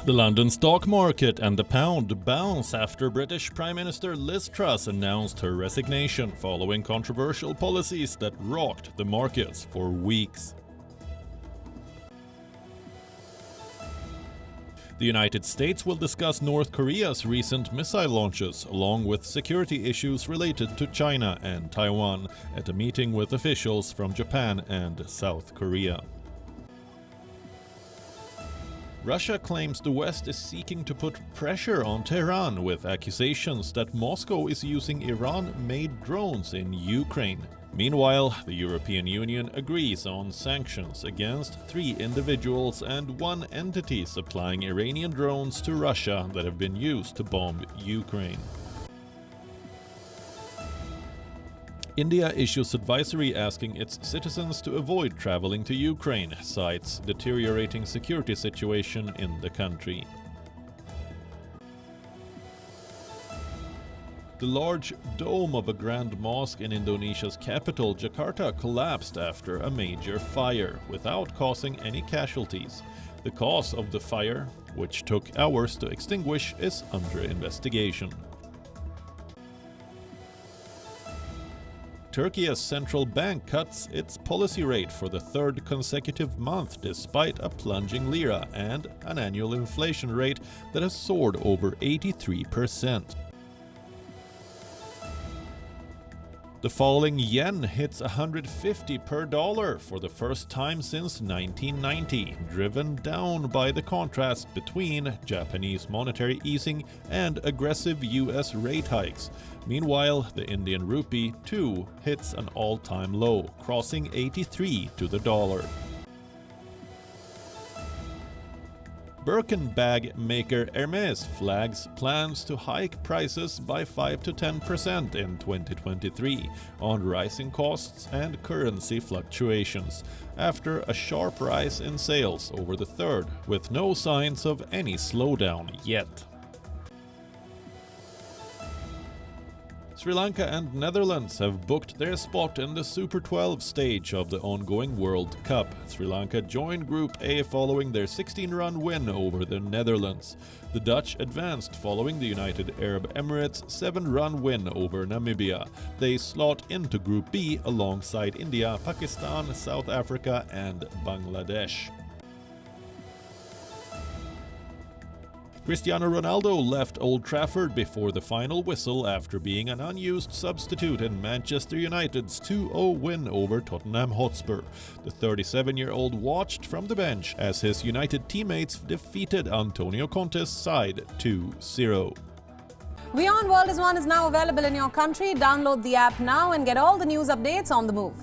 The London stock market and the pound bounce after British Prime Minister Liz Truss announced her resignation following controversial policies that rocked the markets for weeks. The United States will discuss North Korea's recent missile launches, along with security issues related to China and Taiwan, at a meeting with officials from Japan and South Korea. Russia claims the West is seeking to put pressure on Tehran with accusations that Moscow is using Iran-made drones in Ukraine. Meanwhile, the European Union agrees on sanctions against 3 individuals and 1 entity supplying Iranian drones to Russia that have been used to bomb Ukraine. India issues advisory asking its citizens to avoid traveling to Ukraine, cites deteriorating security situation in the country. The large dome of a grand mosque in Indonesia's capital, Jakarta, collapsed after a major fire, without causing any casualties. The cause of the fire, which took hours to extinguish, is under investigation. Turkey's central bank cuts its policy rate for the 3rd consecutive month despite a plunging lira and an annual inflation rate that has soared over 83%. The falling yen hits 150 per dollar for the first time since 1990, driven down by the contrast between Japanese monetary easing and aggressive US rate hikes. Meanwhile, the Indian rupee, too, hits an all-time low, crossing 83 to the dollar. Birkin bag maker Hermes flags plans to hike prices by 5 to 10% in 2023 on rising costs and currency fluctuations, after a sharp rise in sales over the 3rd, with no signs of any slowdown yet. Sri Lanka and Netherlands have booked their spot in the Super 12 stage of the ongoing World Cup. Sri Lanka joined Group A following their 16-run win over the Netherlands. The Dutch advanced following the United Arab Emirates' 7-run win over Namibia. They slot into Group B alongside India, Pakistan, South Africa and Bangladesh. Cristiano Ronaldo left Old Trafford before the final whistle after being an unused substitute in Manchester United's 2-0 win over Tottenham Hotspur. The 37-year-old watched from the bench as his United teammates defeated Antonio Conte's side 2-0. WION World is now available in your country. Download the app now and get all the news updates on the move.